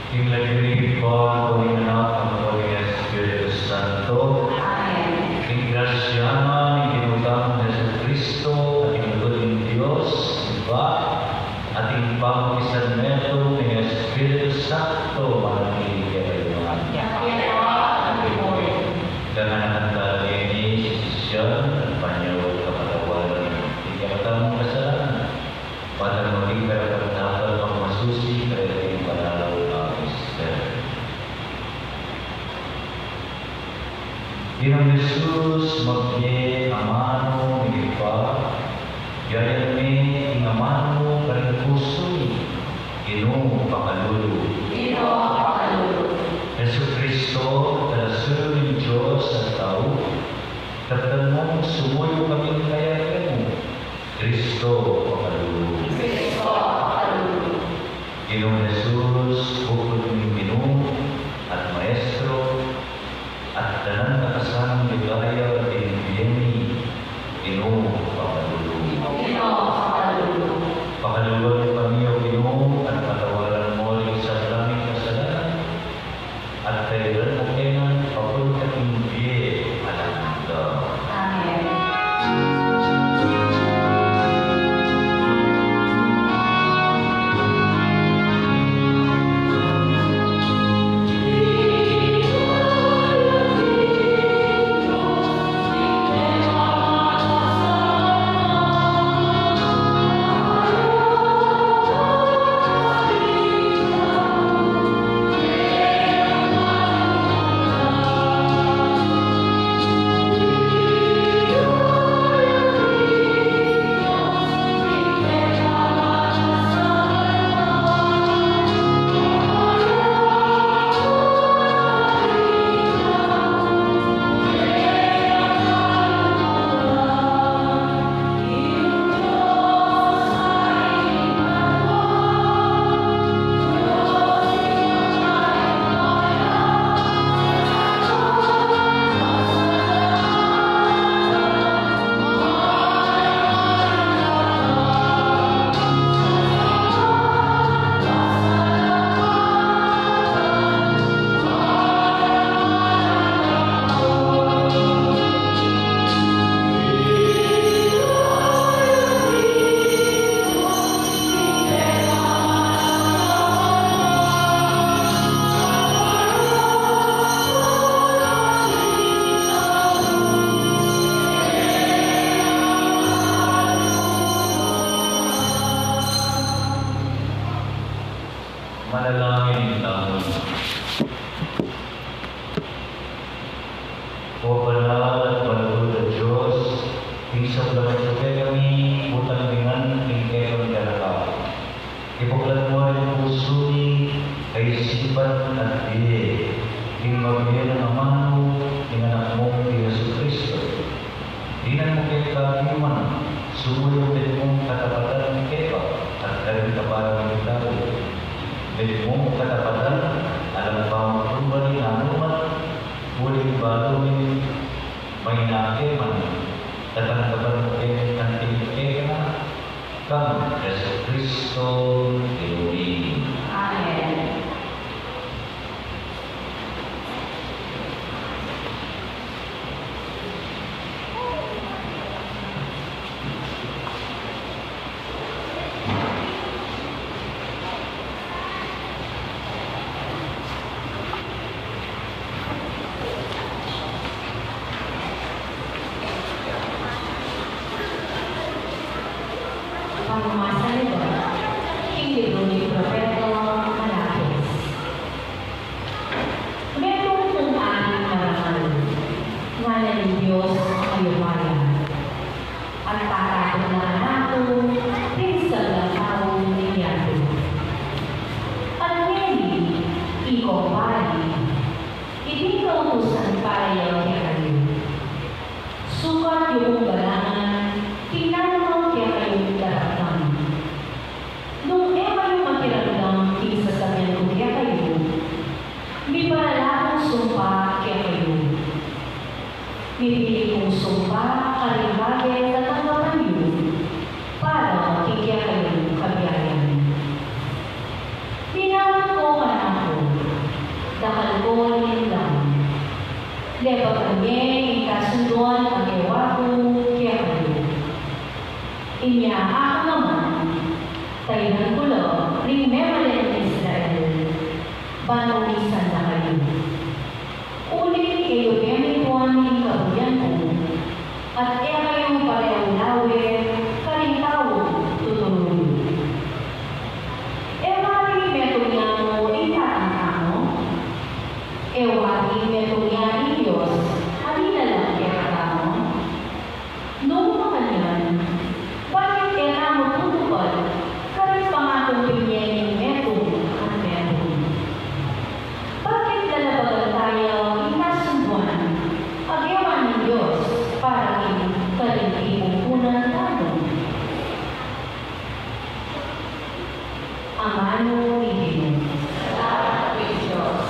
King Lagiri po, Holy Anak, ang Holy Espiritu Santo. Amen. King Graciana, Iginutang Yesu Cristo, ating Tuling Diyos, iba, ating Pangkisan Neto, ng Espiritu Santo, manatili kayo naman. Dengan antara ini, sisyon, at panyaw kapatawaran, ikamatang kasalanan, pada maging karapatan ang masusi, kaya rin panalaw ang Esther. Ginang Jesus, magye amano ni Ipa, yayan mi ing amano karing pusoy, ino pakalulu. Yesu Kristo, talasun ng Diyos at tao, tapdan mong sumuyo kaming kayayan mo, Kristo pakalulu. Ginong Jesus, bukod ng Ginoo at Maestro, at tanan nakasamang ligaya at inibiyeni, Ginoo pakalulu. Pakaluluan kami o Ginoo at patawaran mo rin sa daming kasalanan, at kailan mo kailan papunta ng biye alam ka. Manalangin namin. O banal at malugod na Diyos, isang lamang sa kami, utang dengan ingkeron kalaka. Ipaglan mo rin ang puso ni, kaisipan at diye, ing magbiyan ng amano, ng anak mo, Yesu Cristo. Dinan mo kay kagiman, sumuyo din mong katapatan ni Kepa, at karin kaparang ng tao. Jadi mo katapatan, alam pa mo kung anuman, uling baluin, may nakiman, tatang-tatang mo kayo ng tingin na, kang Yesu Cristo, Elohim. Amen. Pangmasa nito, libro ni Propeta Malakias. Merong kung aking marangal, ngala ng Diyos kayo bayan. At tatakot na anak ko, pinsan ng taong nangyari. At ngayon, ikaw bali, hindi ka utusan para yaw kaya kayo. Sukat yung balangan, tinanong kaya kayong daratang. Nung kayo makiramdam, isasabihan ko kaya kayo, may paralakong sumpa kaya kayo. Pipili kong sumpa, karibagay at tanggapan niyo, para makikya kayo kabiyayan. Pinawag ko anak ko, dakal ko lang. Leba kami, ikasunduan ang ewa ko, kaya kayo. Inya ako naman, tayo ko lang, ring memalen ng Israel, banawisan na kayo. Ulit kayo kemikuan ng kabuyan ko, at kaya kayo pareho lawe, karing tao, tutuloy. Ewari metong niya mo, itatangka mo. Ewari metong niya ni Diyos, halina lang kaya mo. Noong makanyan, bakit kaya mo tutupad, karing pangatong pinyening metong at metong. Bakit lalabagan tayo inasunduan, agawan ng Diyos, para karing ipupunan tayo. Amano ibig. Salamat kay Diyos.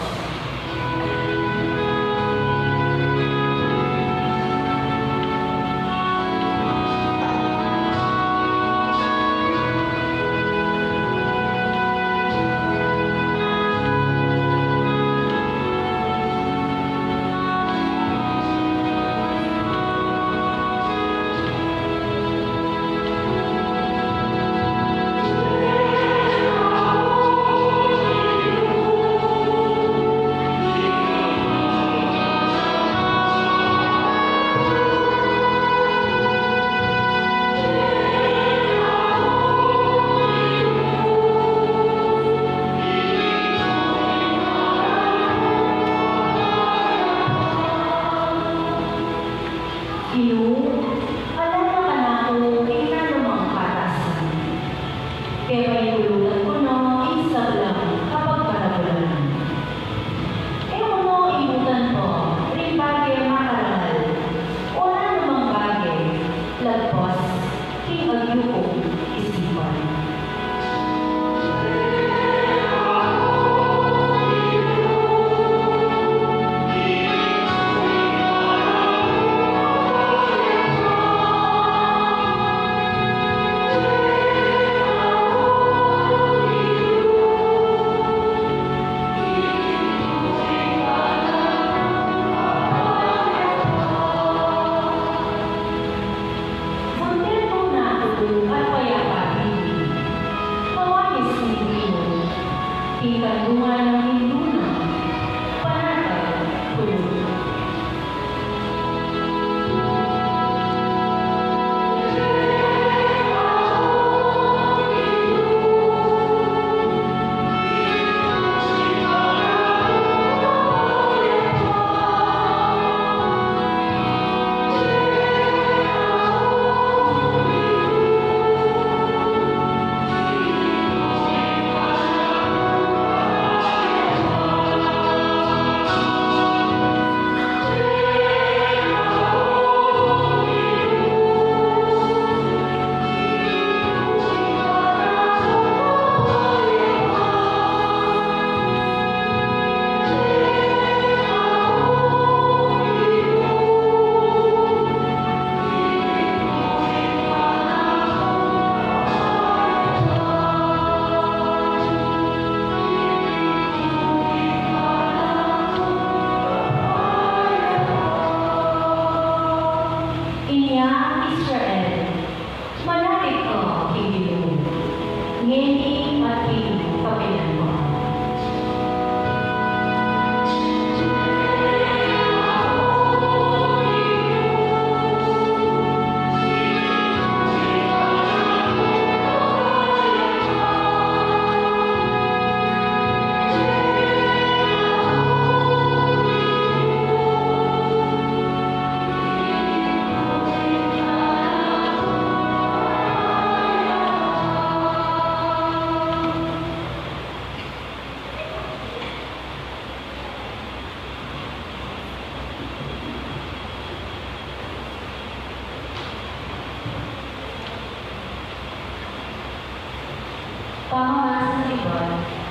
Pamamasa ng iba,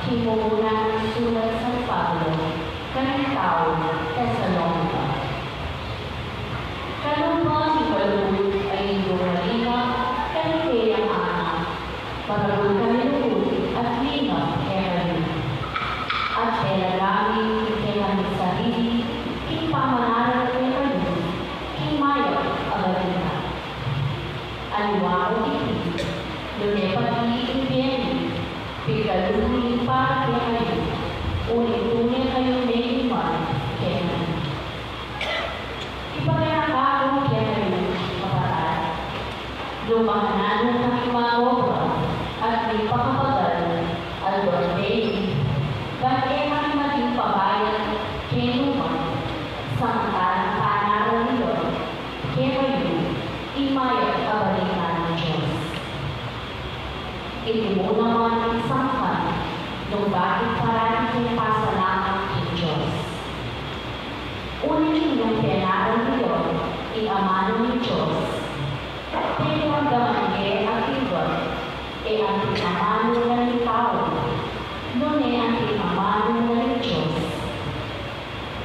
himuhunan ng sulat sa Pablo, kanang tao, Thessalonica. Kalumpa si Balud ay dumalina, kanang ang anak, paragod kami lukod at lina, Erin. At telalangin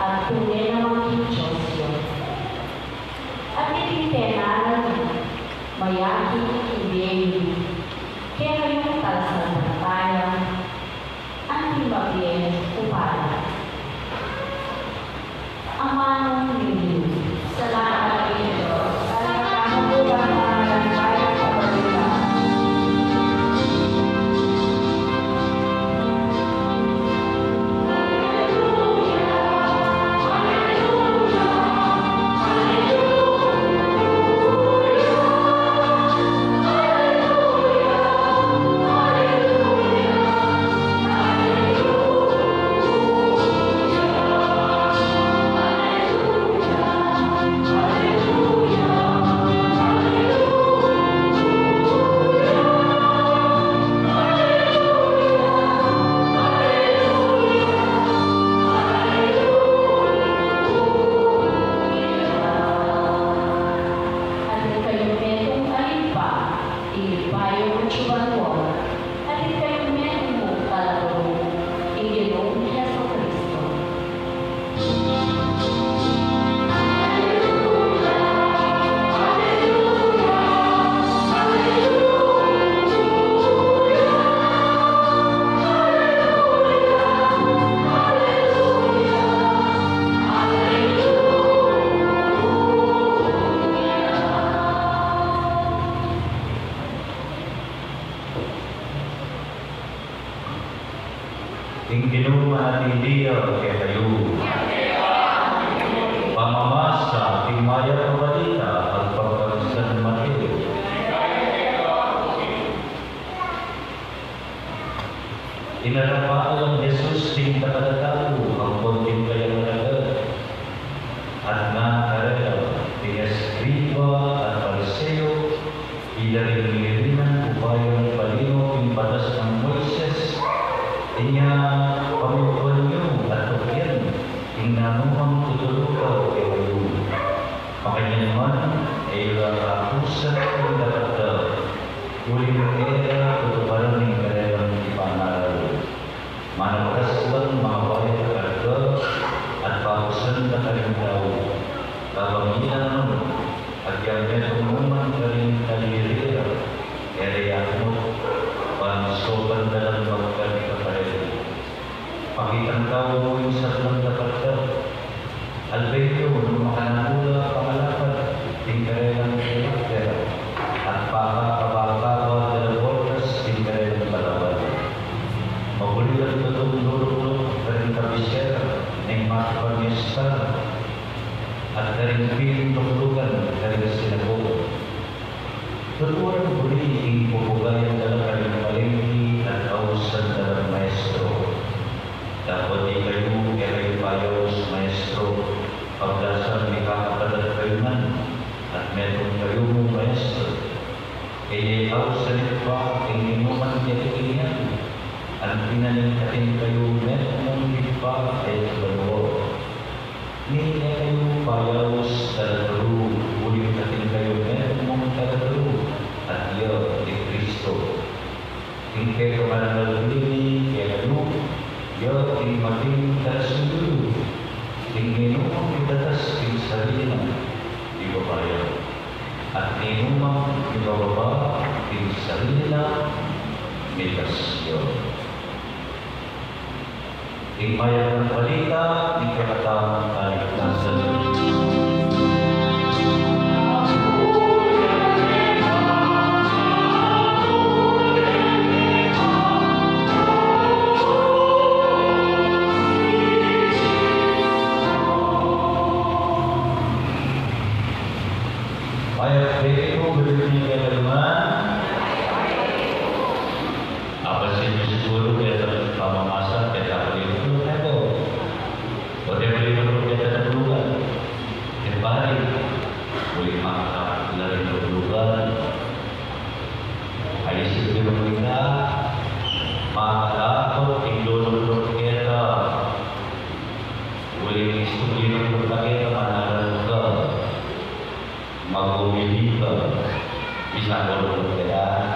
at tunay na mag-Diyos yun. At itintenanan niya, mayaki hindi, kaya kayong talasampatayan, ang timabien upaya. Amanong niliw, salamat ng Diyos, at nakamulang ng bayan sa balita. Inginu hati dia ke kayu. Pamamasa timaya kebalita at pagkakisan Mateo. Inarapaan ang Jesus ting takadatago ang konting kayang nagad. At nakarela ting Escriba at Pariseo ilaring ngirinan upayang palino ting batas ng Moises. Inya pamipuan niyo at tukyan, ingnanuhang tutulugaw e kayo. Makanya naman ay rarakusan kong dapat uling era tutuparan ng karerang ipanaral. Manapaswan mga bayan na karga at pakusan na karindaw. Kabanginan at yung metumuman karin kalirira, ereyakmo, pansoban na lang magkarga pakitang tao mo yung sablang dapat ka. Albedo, nung makananula pangalapat, tingkarelang karakter, at pakakabakawa na labortas, tingkarelang balawan. Magulilang tutong lulong karing kabisera, ng makapag-estar, at karing piling tuklugan, karing sinago. Tutuan buli, ing pupugayan dalang karing palengki, at ausan dalang maestro. Dapat di kayo, kayo payos, maestro, pagdasan ni kakapalat kayo man, at meron kayo mong maestro. Kaya ikaw sa litwa, hindi mo man kailangan, ang pinalingkatin kayo, meron mong litwa, ay kabalwa. Hindi kayo payos, talataro, uling katin kayo, meron mong talataro, at iyo, di Kristo. Hindi kayo mananalini, kaya kayo, yo ting mating tersundu, ting minumang ibatas ting sarina di babayan, at minumang ibababa ting sarina mitas yo. Ting bayan ng balita, ting kakatawang kaligtasan. Ayat itu berbunyi kalimat apa sih disebut kita sama masa kita beli dulu itu, boleh beli dulu kita dulu kan, kembali boleh makan dari dulu kan, ayat itu berbunyi maka aku tinggal dulu kita boleh studi dulu kita mana ke magumili ka, bisa ko kaya.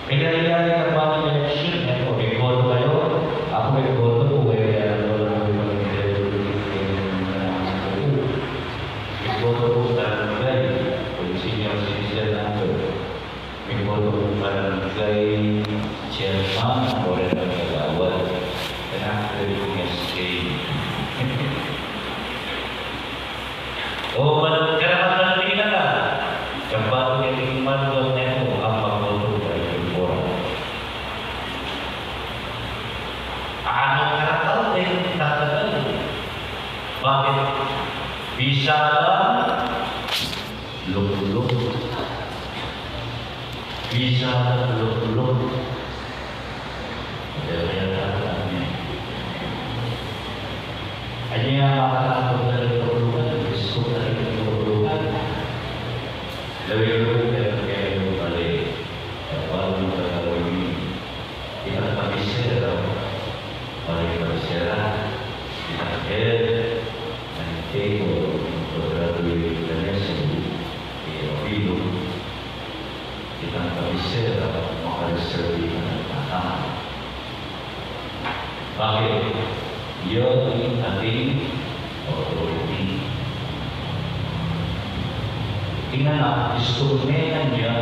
Kaya nangyari ang mga election, ito, before kayo, ako Ako may boto po kaya wala may may boto po sa barangay, kung senior citizen number. May boto po barangay chairman o rin ang kagawad. And actually, SK. O, karapatan natin na ka. Kapag yung manual na ito, ang magboto ay yung forum. Ano karapatan ay tatagal? Bakit? Bisa lang, lulog. Bisa lang, lulog. Kaya tatagal niya. Ano yung makakatapos na rin tulungan? Gusto na rin tulungan. Lawin ko kaya yung balik. Kapag yung gagawin, itang pamisera, balik pamisera, itang head, ang table, pagkatuloy na lesson, i-apilo, itang pamisera, makareserve ka ng patang. Bakit? Yun ang ating authority. Tingnan na, istornehan niya,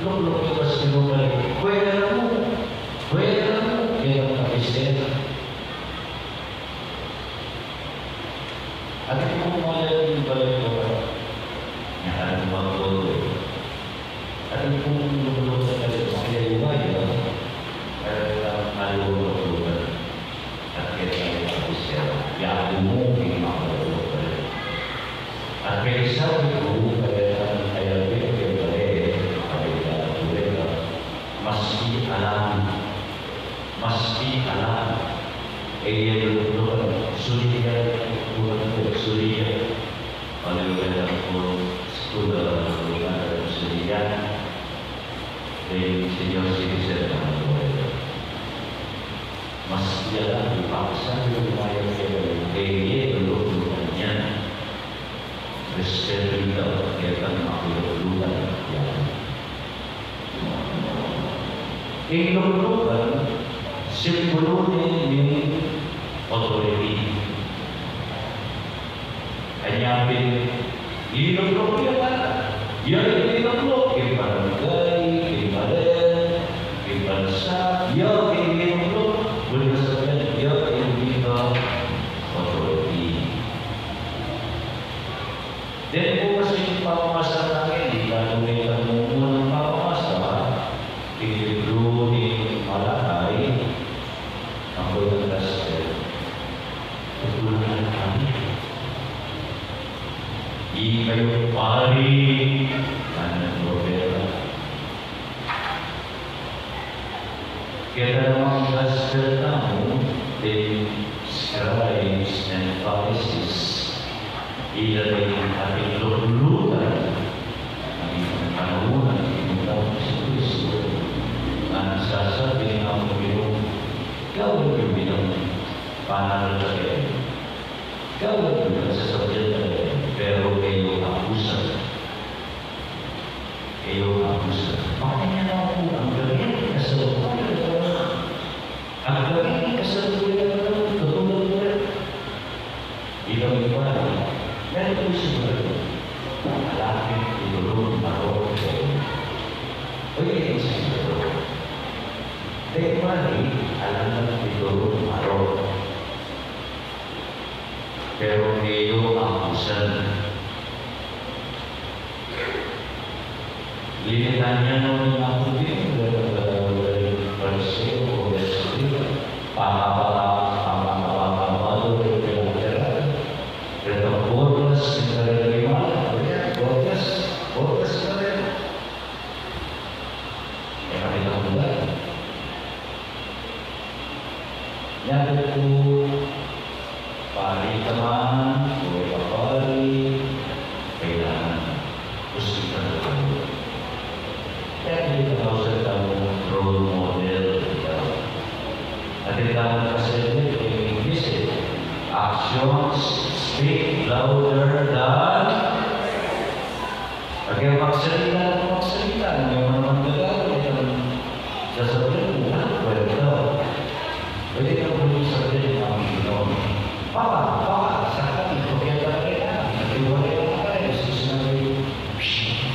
lulok ka sa sinubalik. Pwede mo, kaya ang kapisera. At kung mga yung balik ko ba, yan ang mga todo. At kung lulok ka sa makayayumay, kaya malulok ka. At kaya ang kapisera, yan mo, hindi makalulok ka. At kaya sabi ko, Maski alam, ia dulu sulia, kalau aku sekolah bukan sulia, dari senior citizen maski alam dipaksa lumayan ia dulu bukannya Kristen kita akan makhluk Ilulukan simbolunya ini otoriti. Hanya iluluk dia mana? Dia iluluk ke barangay, ke badan, ke bangsa. Dia iluluk berdasarkan dia iluluk otoriti. Dan masih pamasa lagi kalau kita menggunakan pamasa. Ibro ni Malakay ang pagkakas tutulungan kami. Di kayo pari ng propeta. Kaya namang gaster namo din scribes and Pharisees ilagay ang ating lulutan ang isang kanunan ng Kristo. Sasabihin ang Panginoon, gawin yung bilang pananalaga. Gawin yung bilang sasabihin talaga. Pero kayo abusan. Bakit niya na ako? Ang gawin kasalukuyan na. Ang gawin kasalukuyan na. Tutulog mo rin. Ilaw iba. Meron ko siguro. Malapit, itulog, marong, Oye, siguro. De mali, alam na ito marong. Pero ngayon ang usan. Limitan niya naman yung ako din. Pariseo o Vesuli. Pangapapapapapapapalo. Pero botas, nagkarimala. Botas na rin. Kaya kita mulai. Yang itu pari teman, boleh pari, kailangan gusto kita tahu. Kaya kita harus tahu role model kita. Nanti kita kasih English, actions speak louder than. Bagi magsalita, yung mga gagawin, sasabihin mo, pwede ka. Pwede ka po sa Baka, sa akin, kaya talaga, natiwala yung mga kaya, sinabi,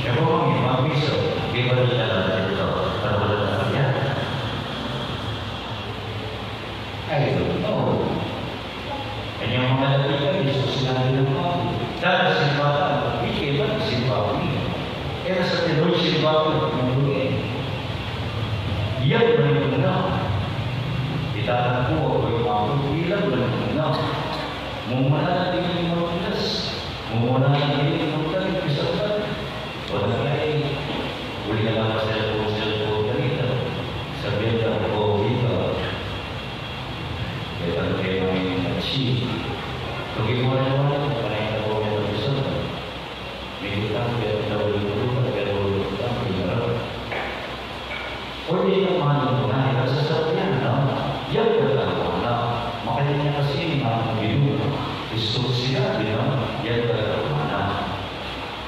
ewan mo, mga miso, di ba nila natin ito, para wala na kanya? I don't know. Kanyang mga lapitan, sinabi ng mga, dahil simbatan, hindi ba simbatan? Kaya sa Pinoy, simbatan, kumuluin. Yan ba yung una? Itahan ko ako yung mga ilang ba yung una? Mumuna natin yung mga pilas. Mumuna natin yung mga pilas. Wala kayo. Uli na lang sa cellphone kanina. Sabihin ka, dito. Kaya ano kayo yung achieve. Tugi mo na naman, panay na po yung pilas. May utang, pero nawalulutan, pero utang, pero pwede yung mga nunay, nagsasabyan na, yan talaga na, makanya niya kasi mga binu, gusto siya, yan talaga na,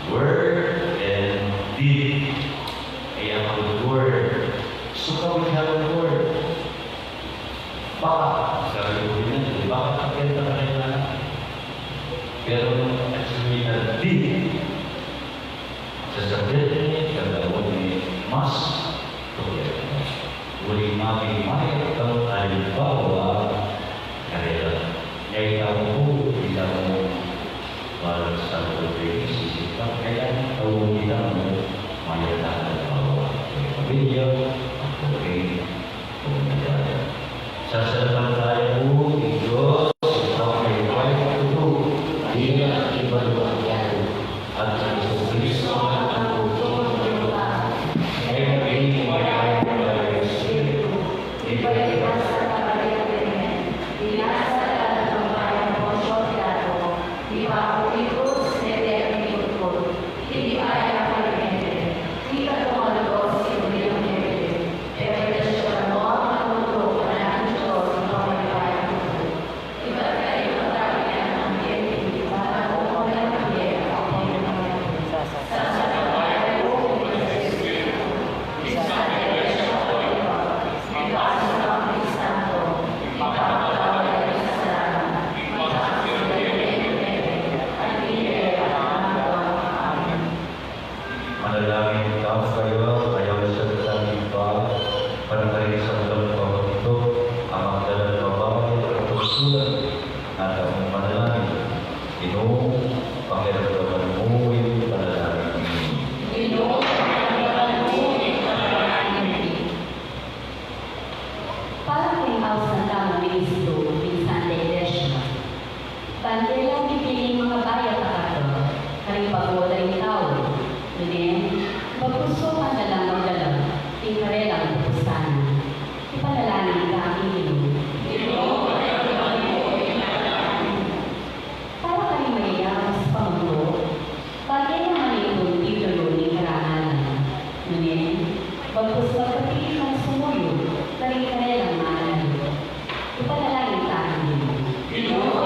word and deed, ay ang word, so kami ang word, baka, sabi ko yun, baka kakita na kayo na, pero actually na deed, sasabihin niya, kagawin ni mas, uli namin mayat ang halimbawa kaya yay tahu tidak mau balas satu dari sisi kaya tahu tidak mau mayat halimbawa video oke kemudian sasaran saya itu sampai itu dia ibadah atau Kristus manalangin ka kayo, ayaw sa kasangin pa, panagaling sa dalang pagkakutok, ang magdalang babae, at pagsulat, at ang manalangin. Ginoo, pakiramdaman mo yung panalangin. Ginoo, pakiramdaman mo yung panalangin. Para kay House ng Tamang Ministro, Minsan de Iglesia, bandilang pipiling mga bayan na kato, karing pagwala yung tao. Ngunit, pagpuso ka na lang magdala, ikarelang pupusan. Ipanalangin ka ang iyong. Para kami mayayaw sa pamundo, bagay naman itong titulo ni karangalan. Ngunit, pagpuso ka kapili ng sumuyo, karing ikarelang manalo. Ipanalangin ka ang iyong.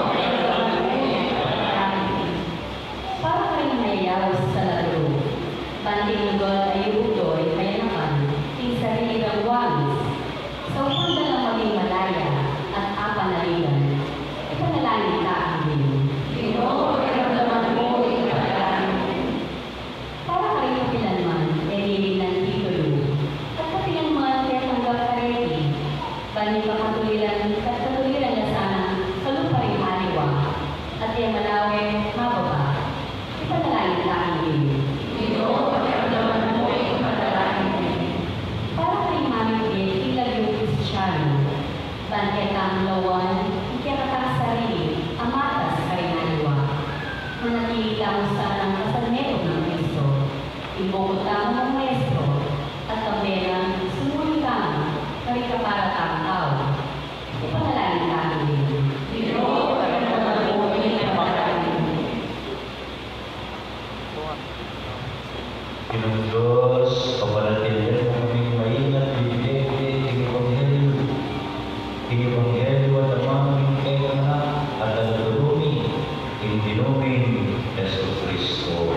Para kami mayayaw sa laro, banting gol ay utoy, kaya naman, ting sarili ng wangis. Sa upang dalang maging malaya at apanaligan, ipanalangin ka ang iyong. Ginoo, iramdaman mo yung panalangin. Para kayo kapilanman, ay hiling ng titulo, at kapilanman kaya tanggap ka rin. Bani ka katuliran na sana sa lupa rin haliwa, at ay malawin mababa. Ipanalangin ka ang iyong. Para kay Mami Pil, ilag yung Kristiyano, bantay ka ang lawan, ikakatang sarili, amatas ka rin aliwa. Manatili ka mo sa kasalmero ng Kristo, ibukot ka mo ng Maestro, at kamera, sumuli ka mo, kari ka para kang tao. Ipanalangin ka ang iyong. Ginong Diyos, kapalatilyan ng aming maingat, bibigay, Tingipanghelyo at amang kaya na at ang durumi, Dinuming Yesus Kristo.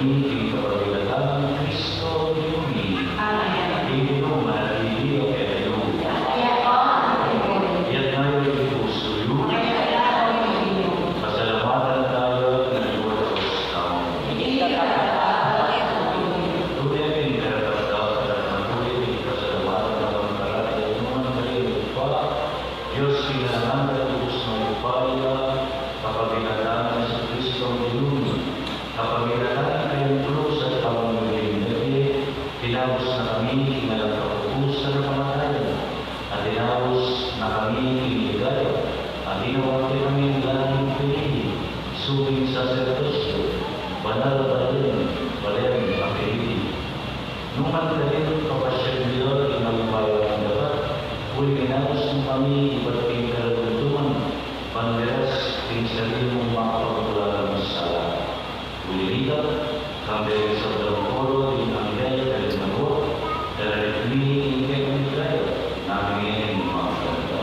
kami ikapagilalang Kristo Yumi. Ino manalili o kayo. Iyan tayo yung puso Yumi. Pasalamatan tayo ng Diyos tao. Tunay ang pinagkakataw at matuloy ang pasalamatan ng mga kalatay ng mga kalilipa. Diyos pinanaman at Diyos ng upaya, kapagilalang sa Kristo Yumi. Kapagilalang kayong krus at tamang naging tinapos na kami kinalang kapupusan ng kamatayan, at tinapos na kami kinigaya, at tinawag kami ng langing pinili, subing sacerdosyo, banal balayan, balayan ang pinili. Nung magdalin kapasyan niyo ang magbayaw ng dapat, huli tinapos mo kami iba't pinagkarantuman, panderas ting sarili mong mga pagkulalang masala. Ulirita, kambing sa dalawang koro, yung angay, kalit na buwan, dahil hindi kayo ng tayo, namin mga kanta.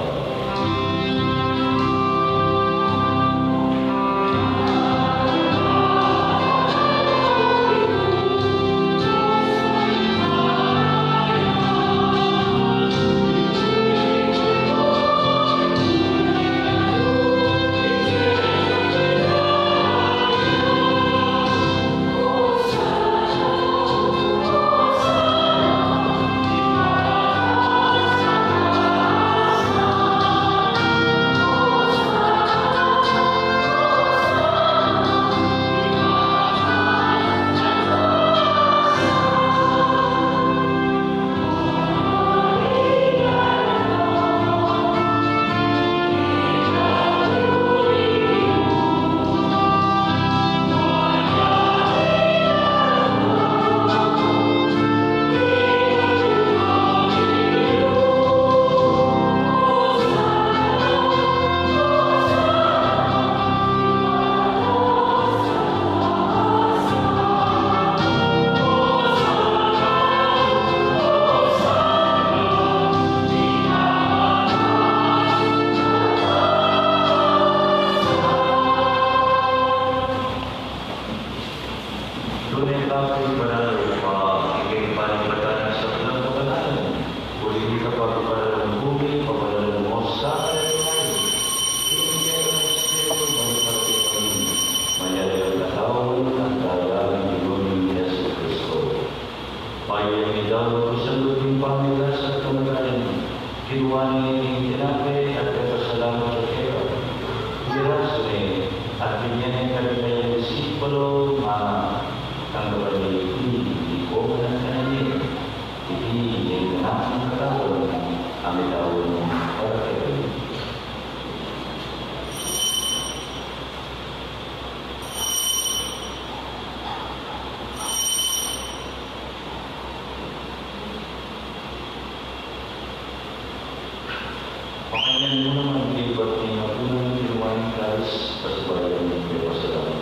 Pakailan mo naman ibat niya unang kinuhain Christ at bayan ng Jerusalem.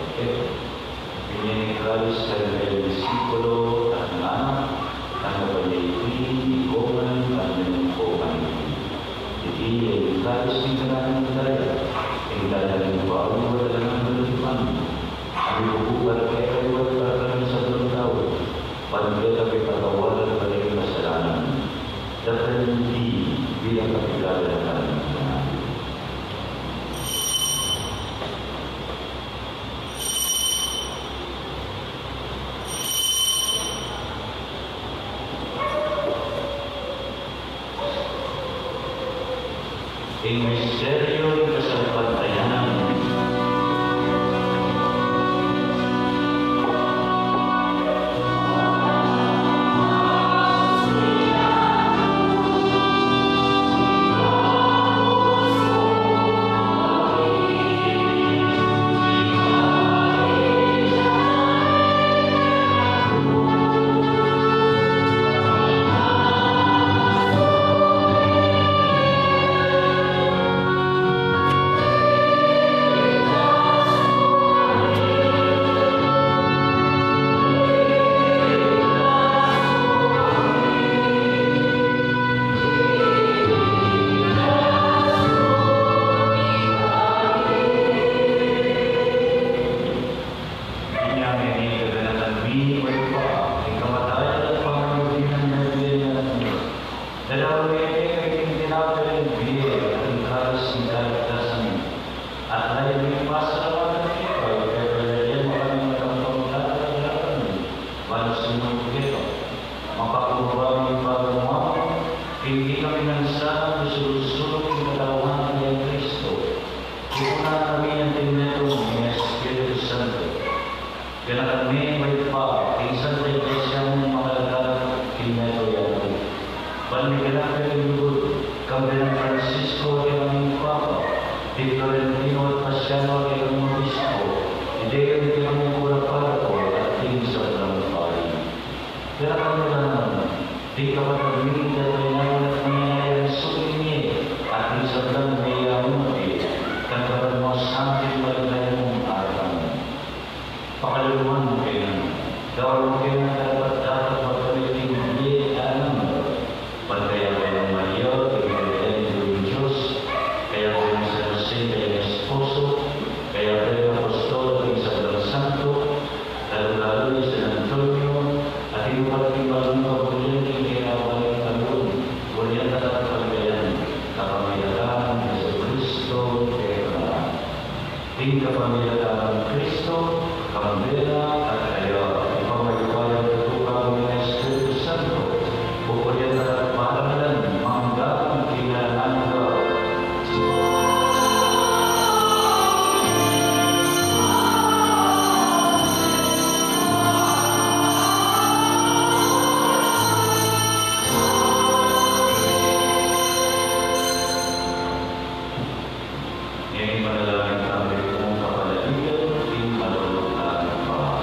Pinyan ni Christ ay may disipolo at ng anak, ang kapalyayin, ikoman, ang ikoman. Hindi ay Christ ng kanang daya, ang daya ng bawang wala ng malutipan. Ang ibubukat kay kayo at parang sa dalawang tao, panggila kay patawalan pa rin kasalanan. Dahil hindi bilang kapilala ng kanang ang misteryo ng kasampatayanan. may pa, isang sa iglesyang makalaga, kinato yan. Panigala ka lingkod, kami ng Francisco ay aming Papa, di Florentino at Pasiano ay aming Obispo, hindi ay aming Kuraparato at din sa Palampay. Kaya kami naman, di ka patagmig at ay naman at nangyayang sulingi at isang lang may amati, kagkaroon mo sa akin malagay mong arang. Pakalaman mo kayo, gawin mo kayo ng dapat magkaliting hindi alam. Pagkaya kayo ng Maria, pagkaya ng Diyos, kaya kayo ng San Jose, kaya ng Esposo, kaya kayo ng Apostol, at sa Dalang Santo, lalo-lalo ni San Antonio, at yung pagkibalang kabulian ng kinawa ng Talon, bulian na at pagkayan, kapamilagaan ng Yesu Cristo, kaya ka. Ting kapamilagaan ng Cristo, Kambela at kaya ipamagipayan ng tukang ng Espiritu Santo, bukod at mahalan hanggang kinananda. Ngayon manalangin kami kung kapalagitan, di malulutan pa.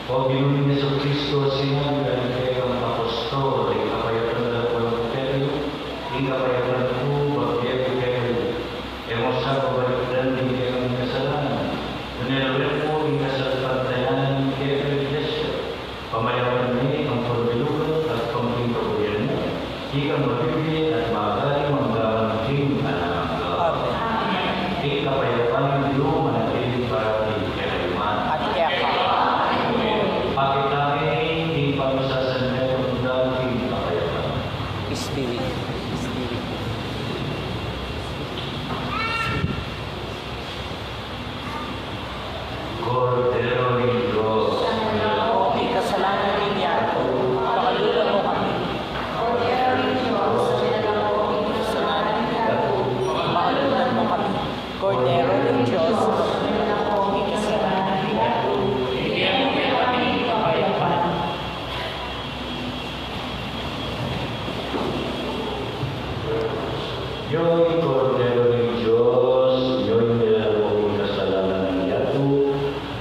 O Ginong Yesu Cristo, sinabi ng kayong apostol, ikapayatan na po kayo, ikapayatan po, bagay kayo, emosa pabalikan din kayong kasalanan, nanilawin po, ikasalpantayan kayo iglesia, pamayaman niya ang pagbilugan at pangkikabuyan mo, ikang mabibili at magaling manggamanting anangga. Ikapayatan niyo manatiling para din kalayman. At kaya ka. Bakit namin hindi pa masasanay ang dating kapayapaan? Spirit. Spirit. Cordero ni Diyos, O may kasalanan niya, pakalula mo kami. Pakalula mo kami. Cordero ng Diyos, may kasalanan niya, bigyan mo kami kapayapaan. Yo'y Cordero ni Diyos, yo'y nilalawang kasalanan ng yato,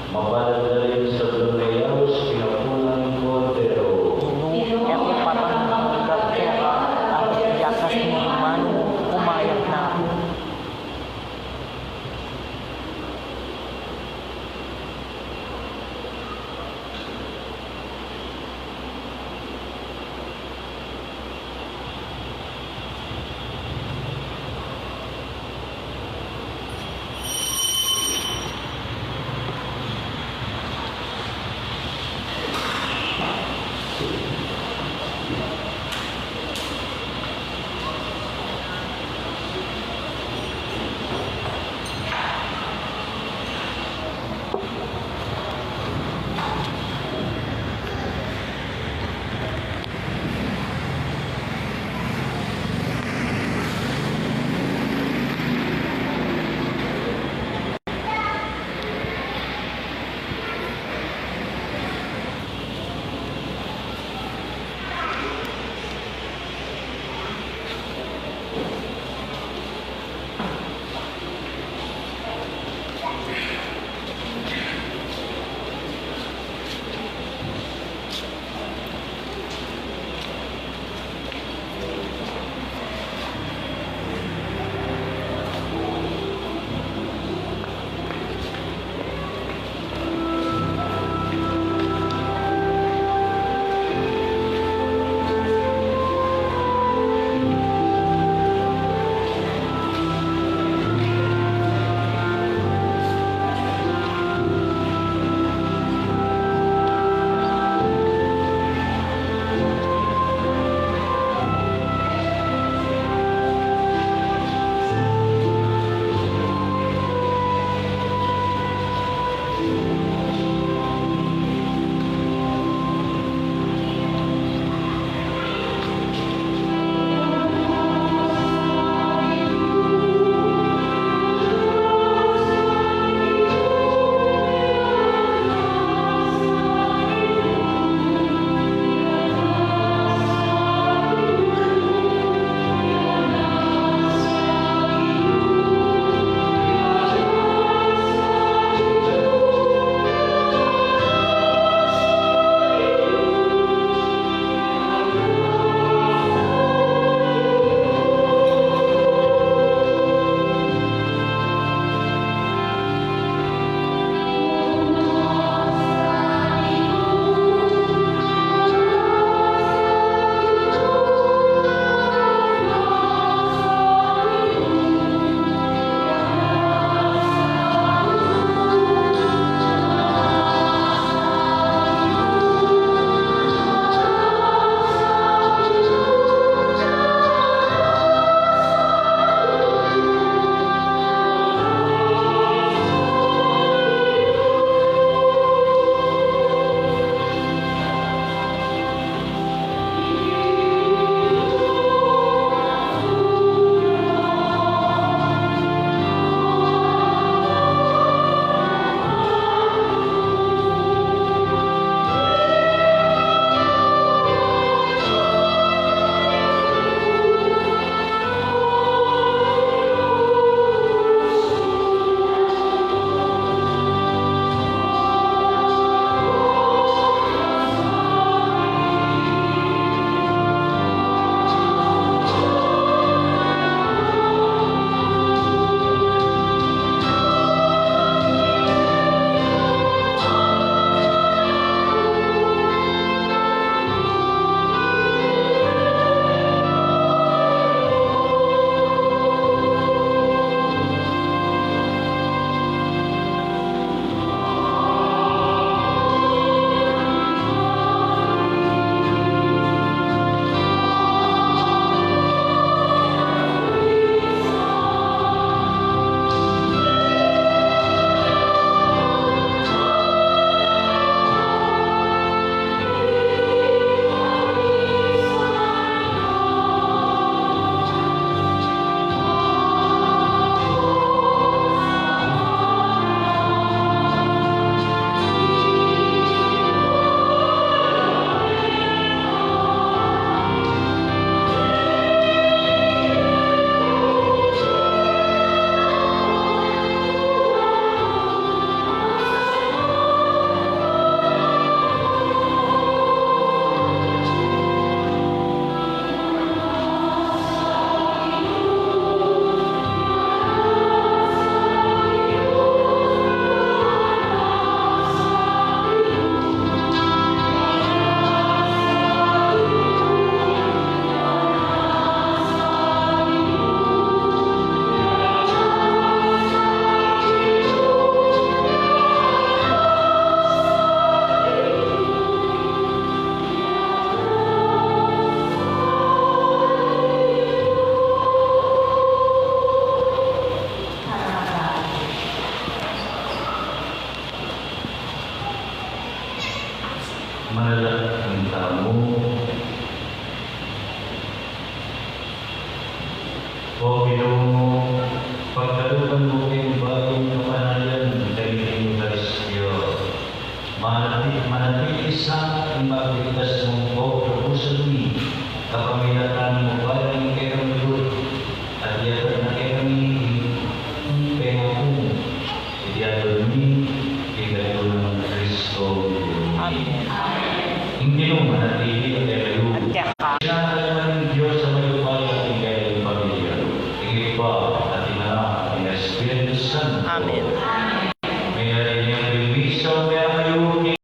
mapalad na rin sa Blongayaos, pinapunan Cordero. Ito patang mapagligtas mong po sa puso ni kapamilatan mo ba ng kayang lulod at yaman na kayang pero kung idiyado ni igayon ng Kristo. Amen. Hindi mo manatili at ilayo. At kaya Sinakalaman ng Diyos sa